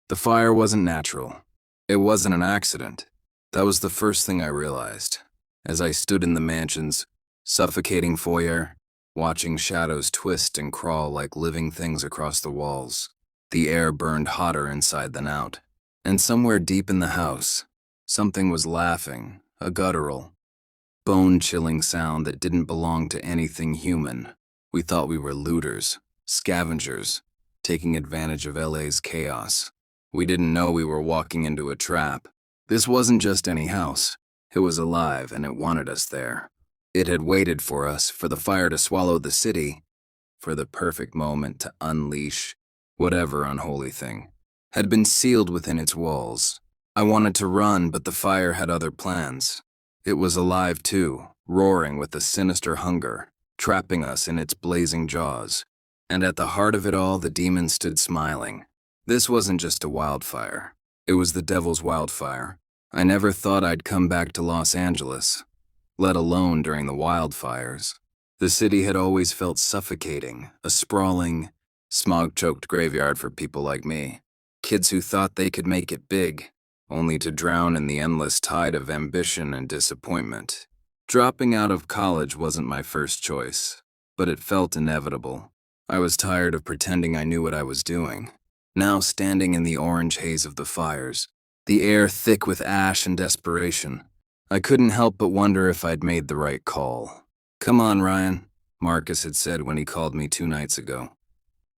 The fire wasn't natural. It wasn't an accident. That was the first thing I realized. As I stood in the mansion's suffocating foyer, watching shadows twist and crawl like living things across the walls, the air burned hotter inside than out. And somewhere deep in the house, something was laughing, a guttural, bone-chilling sound that didn't belong to anything human. We thought we were looters, scavengers, taking advantage of LA's chaos. We didn't know we were walking into a trap. This wasn't just any house. It was alive and it wanted us there. It had waited for us, for the fire to swallow the city, for the perfect moment to unleash whatever unholy thing had been sealed within its walls. I wanted to run, but the fire had other plans. It was alive too, roaring with a sinister hunger, trapping us in its blazing jaws. And at the heart of it all, the demon stood smiling. This wasn't just a wildfire. It was the devil's wildfire. I never thought I'd come back to Los Angeles, let alone during the wildfires. The city had always felt suffocating, a sprawling, smog-choked graveyard for people like me. Kids who thought they could make it big, only to drown in the endless tide of ambition and disappointment. Dropping out of college wasn't my first choice, but it felt inevitable. I was tired of pretending I knew what I was doing. Now standing in the orange haze of the fires, the air thick with ash and desperation, I couldn't help but wonder if I'd made the right call. "Come on, Ryan," Marcus had said when he called me 2 nights ago.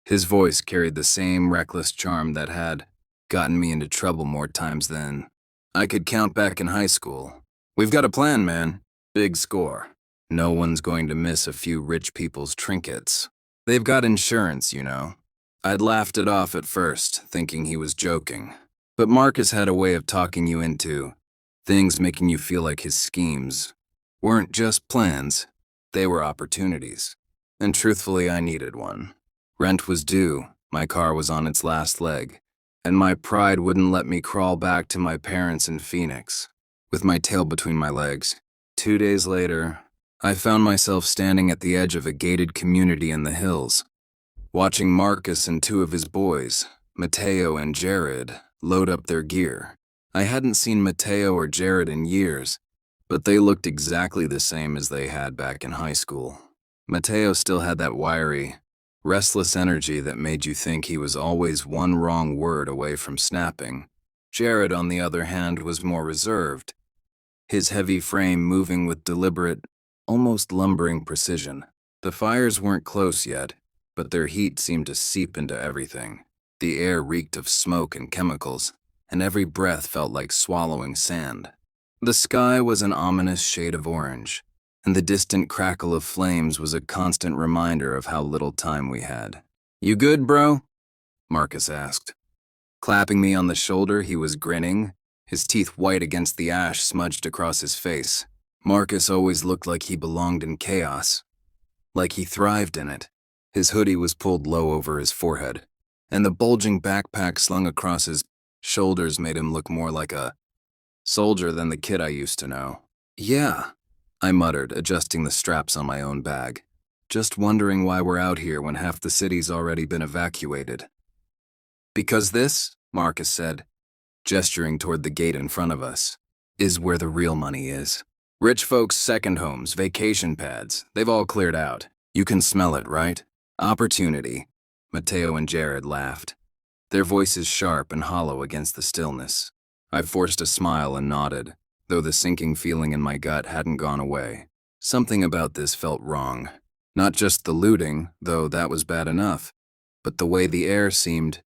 His voice carried the same reckless charm that had gotten me into trouble more times than I could count back in high school. "We've got a plan, man. Big score. No one's going to miss a few rich people's trinkets. They've got insurance, you know." I'd laughed it off at first, thinking he was joking. But Marcus had a way of talking you into things, making you feel like his schemes weren't just plans, they were opportunities. And truthfully, I needed one. Rent was due, my car was on its last leg, and my pride wouldn't let me crawl back to my parents in Phoenix, with my tail between my legs. 2 days later, I found myself standing at the edge of a gated community in the hills, watching Marcus and 2 of his boys, Mateo and Jared, load up their gear. I hadn't seen Mateo or Jared in years, but they looked exactly the same as they had back in high school. Mateo still had that wiry, restless energy that made you think he was always one wrong word away from snapping. Jared, on the other hand, was more reserved, his heavy frame moving with deliberate, almost lumbering precision. The fires weren't close yet, but their heat seemed to seep into everything. The air reeked of smoke and chemicals, and every breath felt like swallowing sand. The sky was an ominous shade of orange, and the distant crackle of flames was a constant reminder of how little time we had. "You good, bro?" Marcus asked. Clapping me on the shoulder, he was grinning, his teeth white against the ash smudged across his face. Marcus always looked like he belonged in chaos, like he thrived in it. His hoodie was pulled low over his forehead, and the bulging backpack slung across his shoulders made him look more like a soldier than the kid I used to know. "Yeah," I muttered, adjusting the straps on my own bag. "Just wondering why we're out here when half the city's already been evacuated." "Because this," Marcus said, gesturing toward the gate in front of us, "is where the real money is. Rich folks' second homes, vacation pads, they've all cleared out. You can smell it, right? Opportunity." Mateo and Jared laughed, their voices sharp and hollow against the stillness. I forced a smile and nodded, though the sinking feeling in my gut hadn't gone away. Something about this felt wrong. Not just the looting, though that was bad enough, but the way the air seemed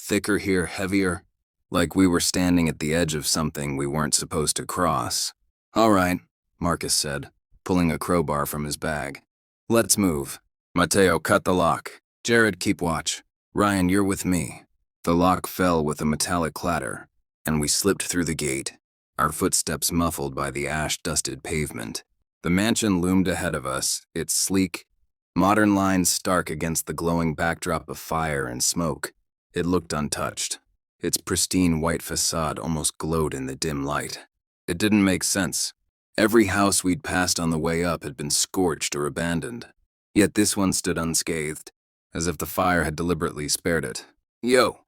thicker here, heavier, like we were standing at the edge of something we weren't supposed to cross. "All right," Marcus said, pulling a crowbar from his bag. "Let's move. Mateo, cut the lock. Jared, keep watch. Ryan, you're with me." The lock fell with a metallic clatter, and we slipped through the gate, our footsteps muffled by the ash-dusted pavement. The mansion loomed ahead of us, its sleek, modern lines stark against the glowing backdrop of fire and smoke. It looked untouched. Its pristine white facade almost glowed in the dim light. It didn't make sense. Every house we'd passed on the way up had been scorched or abandoned. Yet this one stood unscathed, as if the fire had deliberately spared it. "Yo,"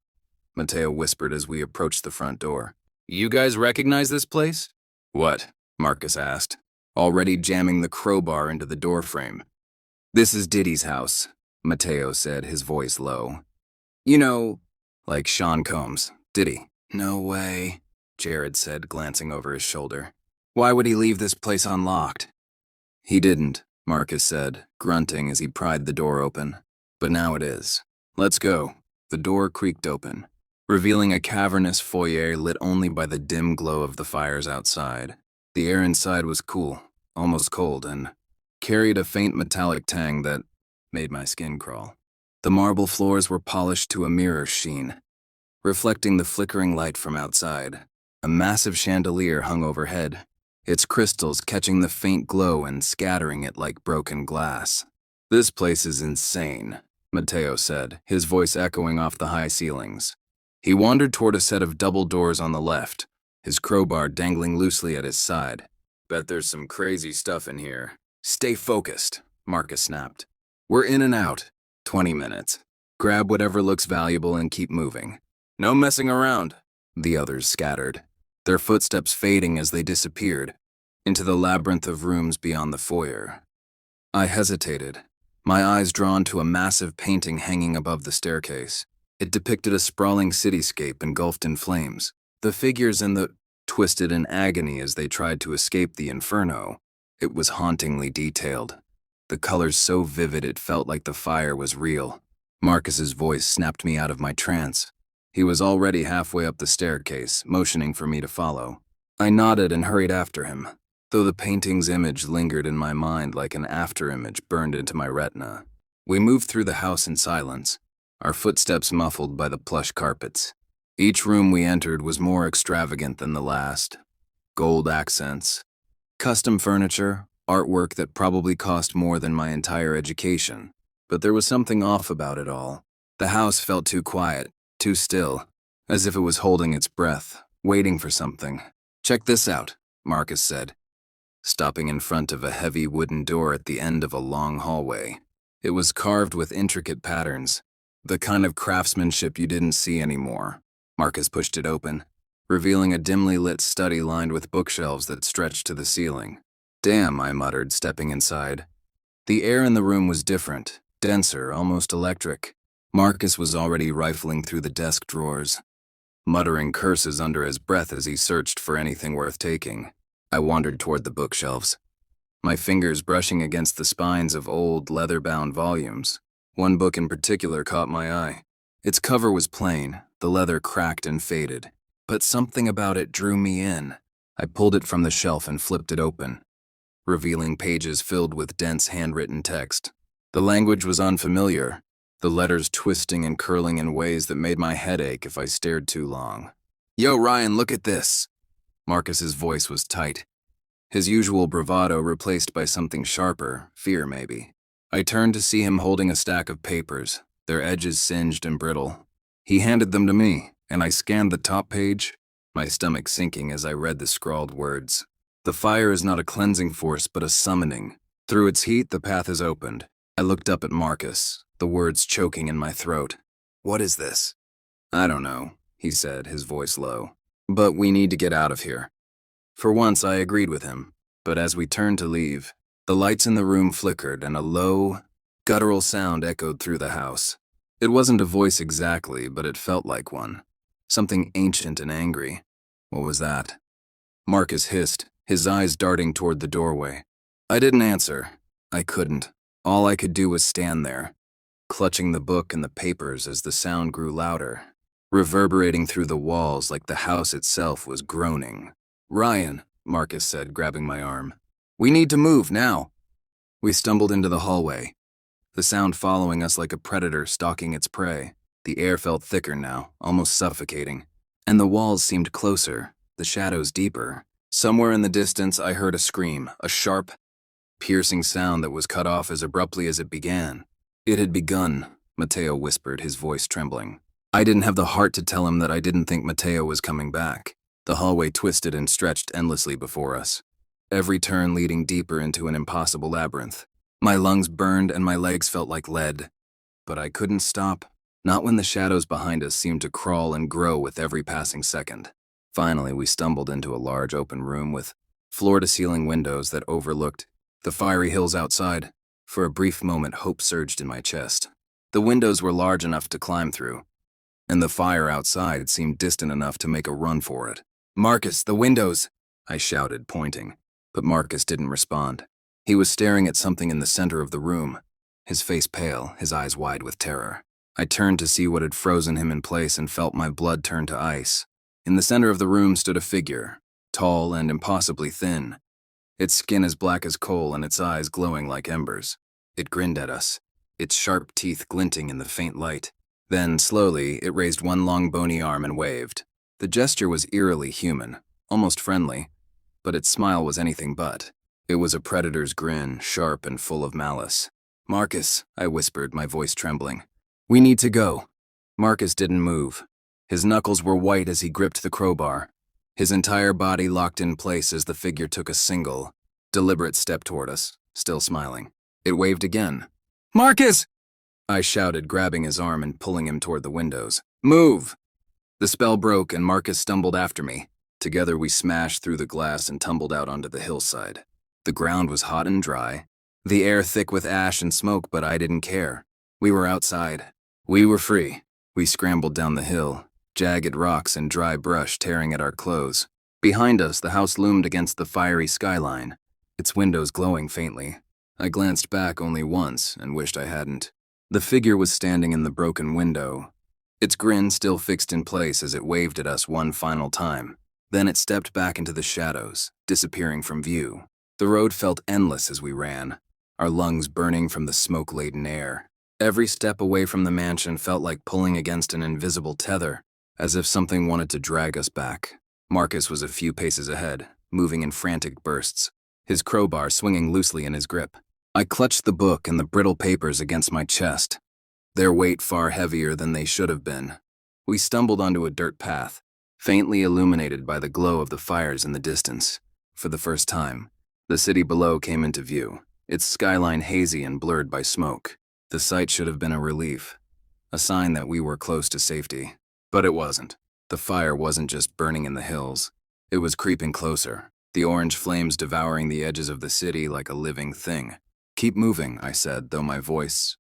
Mateo whispered as we approached the front door. You guys recognize this place? What? Marcus asked, already jamming the crowbar into the doorframe. This is Diddy's house, Mateo said, his voice low. You know, like Sean Combs, Diddy. No way, Jared said, glancing over his shoulder. Why would he leave this place unlocked? He didn't, Marcus said, grunting as he pried the door open. But now it is. Let's go. The door creaked open, revealing a cavernous foyer lit only by the dim glow of the fires outside. The air inside was cool, almost cold, and carried a faint metallic tang that made my skin crawl. The marble floors were polished to a mirror sheen, reflecting the flickering light from outside. A massive chandelier hung overhead, its crystals catching the faint glow and scattering it like broken glass. This place is insane, Mateo said, his voice echoing off the high ceilings. He wandered toward a set of double doors on the left, his crowbar dangling loosely at his side. Bet there's some crazy stuff in here. Stay focused, Marcus snapped. We're in and out. 20 minutes. Grab whatever looks valuable and keep moving. No messing around. The others scattered, their footsteps fading as they disappeared into the labyrinth of rooms beyond the foyer. I hesitated, my eyes drawn to a massive painting hanging above the staircase. It depicted a sprawling cityscape engulfed in flames. The figures in the twisted in agony as they tried to escape the inferno. It was hauntingly detailed, the colors so vivid it felt like the fire was real. Marcus's voice snapped me out of my trance. He was already halfway up the staircase, motioning for me to follow. I nodded and hurried after him, though the painting's image lingered in my mind like an afterimage burned into my retina. We moved through the house in silence, our footsteps muffled by the plush carpets. Each room we entered was more extravagant than the last. Gold accents, custom furniture, artwork that probably cost more than my entire education. But there was something off about it all. The house felt too quiet, too still, as if it was holding its breath, waiting for something. Check this out, Marcus said, stopping in front of a heavy wooden door at the end of a long hallway. It was carved with intricate patterns, the kind of craftsmanship you didn't see anymore. Marcus pushed it open, revealing a dimly lit study lined with bookshelves that stretched to the ceiling. Damn, I muttered, stepping inside. The air in the room was different, denser, almost electric. Marcus was already rifling through the desk drawers, muttering curses under his breath as he searched for anything worth taking. I wandered toward the bookshelves, my fingers brushing against the spines of old, leather-bound volumes. One book in particular caught my eye. Its cover was plain, the leather cracked and faded, but something about it drew me in. I pulled it from the shelf and flipped it open, revealing pages filled with dense handwritten text. The language was unfamiliar, the letters twisting and curling in ways that made my head ache if I stared too long. Yo, Ryan, look at this. Marcus's voice was tight, his usual bravado replaced by something sharper, fear maybe. I turned to see him holding a stack of papers, their edges singed and brittle. He handed them to me, and I scanned the top page, my stomach sinking as I read the scrawled words. The fire is not a cleansing force, but a summoning. Through its heat, the path is opened. I looked up at Marcus, the words choking in my throat. What is this? I don't know, he said, his voice low. But we need to get out of here. For once, I agreed with him, but as we turned to leave, the lights in the room flickered and a low, guttural sound echoed through the house. It wasn't a voice exactly, but it felt like one. Something ancient and angry. What was that? Marcus hissed, his eyes darting toward the doorway. I didn't answer. I couldn't. All I could do was stand there, clutching the book and the papers as the sound grew louder, reverberating through the walls like the house itself was groaning. Ryan, Marcus said, grabbing my arm. We need to move now. We stumbled into the hallway, the sound following us like a predator stalking its prey. The air felt thicker now, almost suffocating, and the walls seemed closer, the shadows deeper. Somewhere in the distance, I heard a scream, a sharp, piercing sound that was cut off as abruptly as it began. It had begun, Mateo whispered, his voice trembling. I didn't have the heart to tell him that I didn't think Mateo was coming back. The hallway twisted and stretched endlessly before us, every turn leading deeper into an impossible labyrinth. My lungs burned and my legs felt like lead, but I couldn't stop, Not when the shadows behind us seemed to crawl and grow with every passing second. Finally, we stumbled into a large open room with floor-to-ceiling windows that overlooked the fiery hills outside. For a brief moment, hope surged in my chest. The windows were large enough to climb through, and the fire outside seemed distant enough to make a run for it. "Marcus, the windows!" I shouted, pointing. But Marcus didn't respond. He was staring at something in the center of the room, his face pale, his eyes wide with terror. I turned to see what had frozen him in place and felt my blood turn to ice. In the center of the room stood a figure, tall and impossibly thin, its skin as black as coal and its eyes glowing like embers. It grinned at us, its sharp teeth glinting in the faint light. Then, slowly, it raised one long bony arm and waved. The gesture was eerily human, almost friendly, but its smile was anything but. It was a predator's grin, sharp and full of malice. "Marcus," I whispered, my voice trembling. "We need to go." Marcus didn't move. His knuckles were white as he gripped the crowbar. His entire body locked in place as the figure took a single, deliberate step toward us, still smiling. It waved again. "Marcus!" I shouted, grabbing his arm and pulling him toward the windows. "Move!" The spell broke and Marcus stumbled after me. Together we smashed through the glass and tumbled out onto the hillside. The ground was hot and dry, the air thick with ash and smoke, but I didn't care. We were outside. We were free. We scrambled down the hill, jagged rocks and dry brush tearing at our clothes. Behind us, the house loomed against the fiery skyline, its windows glowing faintly. I glanced back only once and wished I hadn't. The figure was standing in the broken window, its grin still fixed in place as it waved at us one final time. Then it stepped back into the shadows, disappearing from view. The road felt endless as we ran, our lungs burning from the smoke-laden air. Every step away from the mansion felt like pulling against an invisible tether, as if something wanted to drag us back. Marcus was a few paces ahead, moving in frantic bursts, his crowbar swinging loosely in his grip. I clutched the book and the brittle papers against my chest, their weight far heavier than they should have been. We stumbled onto a dirt path, faintly illuminated by the glow of the fires in the distance. For the first time, the city below came into view, its skyline hazy and blurred by smoke. The sight should have been a relief, a sign that we were close to safety. But it wasn't. The fire wasn't just burning in the hills. It was creeping closer, the orange flames devouring the edges of the city like a living thing. "Keep moving," I said, though my voice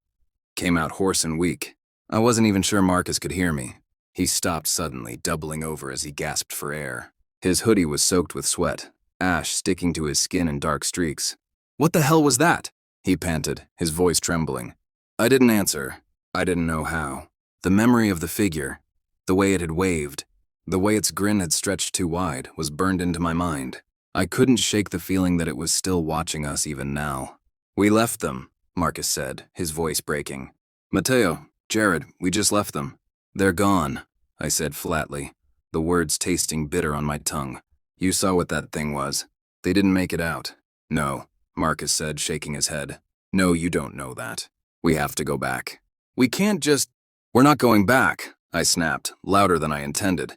came out hoarse and weak. I wasn't even sure Marcus could hear me. He stopped suddenly, doubling over as he gasped for air. His hoodie was soaked with sweat, ash sticking to his skin in dark streaks. "What the hell was that?" he panted, his voice trembling. I didn't answer. I didn't know how. The memory of the figure, the way it had waved, the way its grin had stretched too wide, was burned into my mind. I couldn't shake the feeling that it was still watching us even now. "We left them," Marcus said, his voice breaking. "Mateo, Jared, we just left them. They're gone," I said flatly, the words tasting bitter on my tongue. "You saw what that thing was. They didn't make it out." "No," Marcus said, shaking his head. "No, you don't know that. We have to go back. We can't just—" "We're not going back," I snapped, louder than I intended.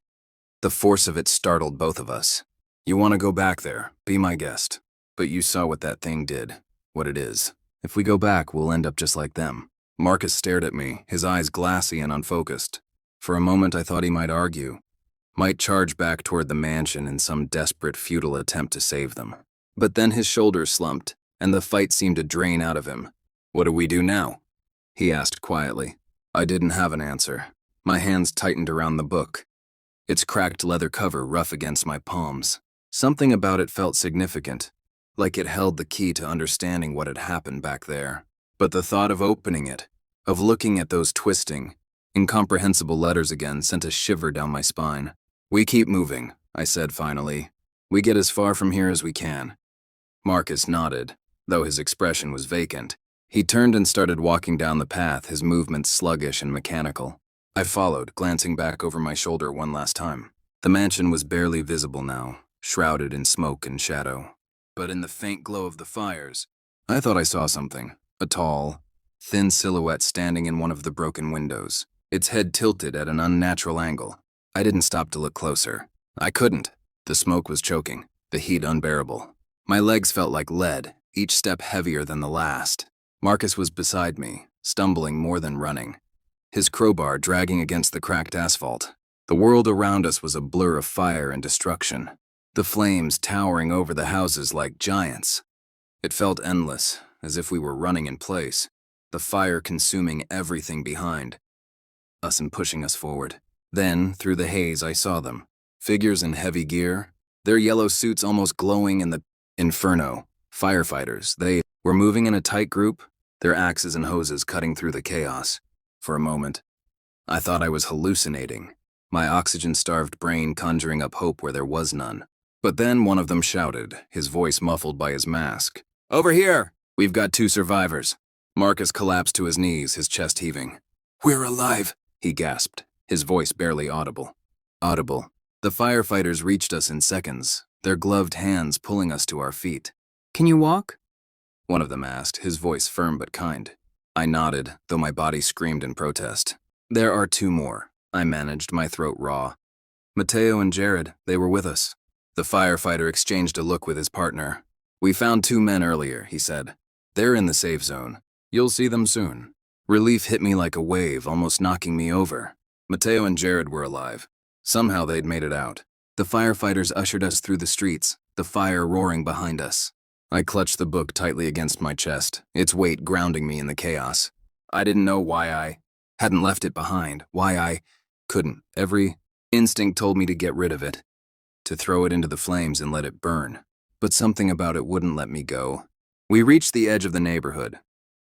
The force of it startled both of us. "You want to go back there, be my guest. But you saw what that thing did, what it is. If we go back, we'll end up just like them." Marcus stared at me, his eyes glassy and unfocused. For a moment I thought he might argue, might charge back toward the mansion in some desperate, futile attempt to save them. But then his shoulders slumped, and the fight seemed to drain out of him. "What do we do now?" he asked quietly. I didn't have an answer. My hands tightened around the book, its cracked leather cover rough against my palms. Something about it felt significant, like it held the key to understanding what had happened back there. But the thought of opening it, of looking at those twisting, incomprehensible letters again, sent a shiver down my spine. "We keep moving," I said finally. "We get as far from here as we can." Marcus nodded, though his expression was vacant. He turned and started walking down the path, his movements sluggish and mechanical. I followed, glancing back over my shoulder one last time. The mansion was barely visible now, shrouded in smoke and shadow. But in the faint glow of the fires, I thought I saw something. A tall, thin silhouette standing in one of the broken windows, its head tilted at an unnatural angle. I didn't stop to look closer. I couldn't. The smoke was choking, the heat unbearable. My legs felt like lead, each step heavier than the last. Marcus was beside me, stumbling more than running. his crowbar dragging against the cracked asphalt. The world around us was a blur of fire and destruction, the flames towering over the houses like giants. It felt endless, as if we were running in place, the fire consuming everything behind us and pushing us forward. Then, through the haze, I saw them, figures in heavy gear, their yellow suits almost glowing in the inferno. Firefighters, they were moving in a tight group, their axes and hoses cutting through the chaos. For a moment, I thought I was hallucinating, my oxygen-starved brain conjuring up hope where there was none. But then one of them shouted, his voice muffled by his mask. "Over here! We've got 2 survivors." Marcus collapsed to his knees, his chest heaving. "We're alive," he gasped, his voice barely audible. Audible. The firefighters reached us in seconds, their gloved hands pulling us to our feet. "Can you walk?" one of them asked, his voice firm but kind. I nodded, though my body screamed in protest. "There are 2 more," I managed, my throat raw. "Mateo and Jared, they were with us." The firefighter exchanged a look with his partner. "We found 2 men earlier," he said. "They're in the safe zone. You'll see them soon." Relief hit me like a wave, almost knocking me over. Mateo and Jared were alive. Somehow they'd made it out. The firefighters ushered us through the streets, the fire roaring behind us. I clutched the book tightly against my chest, its weight grounding me in the chaos. I didn't know why I hadn't left it behind, why I couldn't. Every instinct told me to get rid of it, to throw it into the flames and let it burn. But something about it wouldn't let me go. We reached the edge of the neighborhood,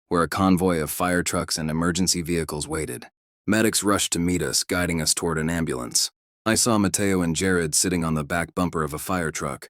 where a convoy of fire trucks and emergency vehicles waited. Medics rushed to meet us, guiding us toward an ambulance. I saw Mateo and Jared sitting on the back bumper of a fire truck,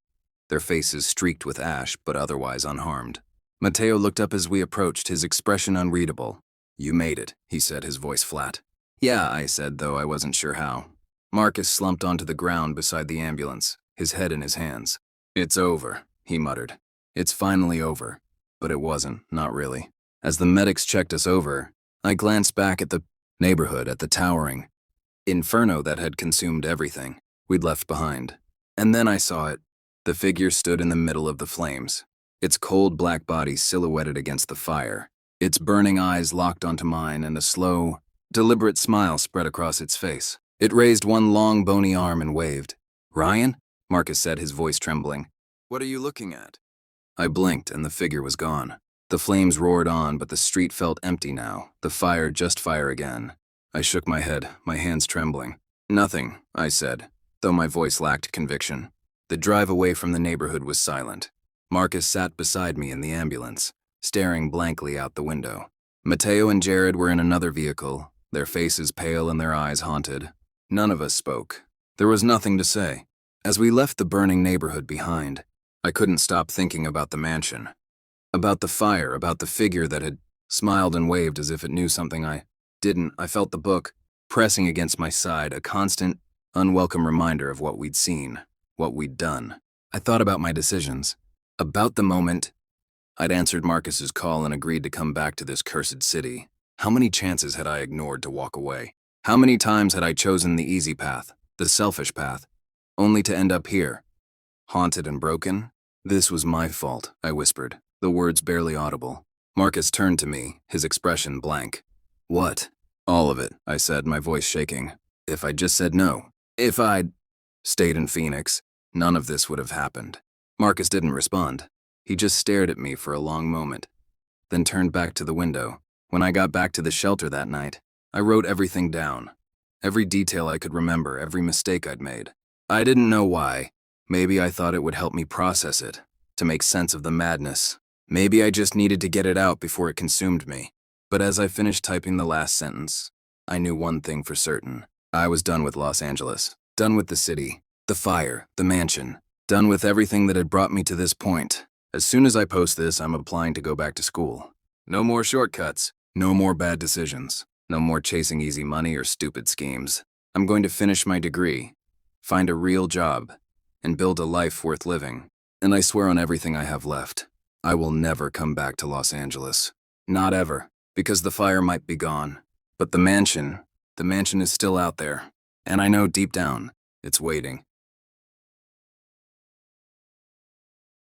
their faces streaked with ash but otherwise unharmed. Mateo looked up as we approached, his expression unreadable. "You made it," he said, his voice flat. "Yeah," I said, though I wasn't sure how. Marcus slumped onto the ground beside the ambulance, his head in his hands. "It's over," he muttered. "It's finally over." But it wasn't, not really. As the medics checked us over, I glanced back at the neighborhood, at the towering inferno that had consumed everything we'd left behind. And then I saw it. The figure stood in the middle of the flames, its cold black body silhouetted against the fire, its burning eyes locked onto mine, and a slow, deliberate smile spread across its face. It raised one long, bony arm and waved. "Ryan?" Marcus said, his voice trembling. "What are you looking at?" I blinked, and the figure was gone. The flames roared on, but the street felt empty now, the fire just fire again. I shook my head, my hands trembling. "Nothing," I said, though my voice lacked conviction. The drive away from the neighborhood was silent. Marcus sat beside me in the ambulance, staring blankly out the window. Mateo and Jared were in another vehicle, their faces pale and their eyes haunted. None of us spoke. There was nothing to say. As we left the burning neighborhood behind, I couldn't stop thinking about the mansion. About the fire, about the figure that had smiled and waved as if it knew something I didn't. I felt the book pressing against my side, a constant, unwelcome reminder of what we'd seen, what we'd done. I thought about my decisions, about the moment I'd answered Marcus's call and agreed to come back to this cursed city. How many chances had I ignored to walk away? How many times had I chosen the easy path, the selfish path, only to end up here, haunted and broken? "This was my fault," I whispered, the words barely audible. Marcus turned to me, his expression blank. "What?" "All of it," I said, my voice shaking. "If I'd just said no, if I'd stayed in Phoenix, none of this would have happened." Marcus didn't respond. He just stared at me for a long moment, then turned back to the window. When I got back to the shelter that night, I wrote everything down. Every detail I could remember, every mistake I'd made. I didn't know why. Maybe I thought it would help me process it, to make sense of the madness. Maybe I just needed to get it out before it consumed me. But as I finished typing the last sentence, I knew one thing for certain. I was done with Los Angeles. Done with the city, the fire, the mansion. Done with everything that had brought me to this point. As soon as I post this, I'm applying to go back to school. No more shortcuts. No more bad decisions. No more chasing easy money or stupid schemes. I'm going to finish my degree, find a real job, and build a life worth living. And I swear on everything I have left, I will never come back to Los Angeles. Not ever, because the fire might be gone. But the mansion is still out there. And I know deep down, it's waiting.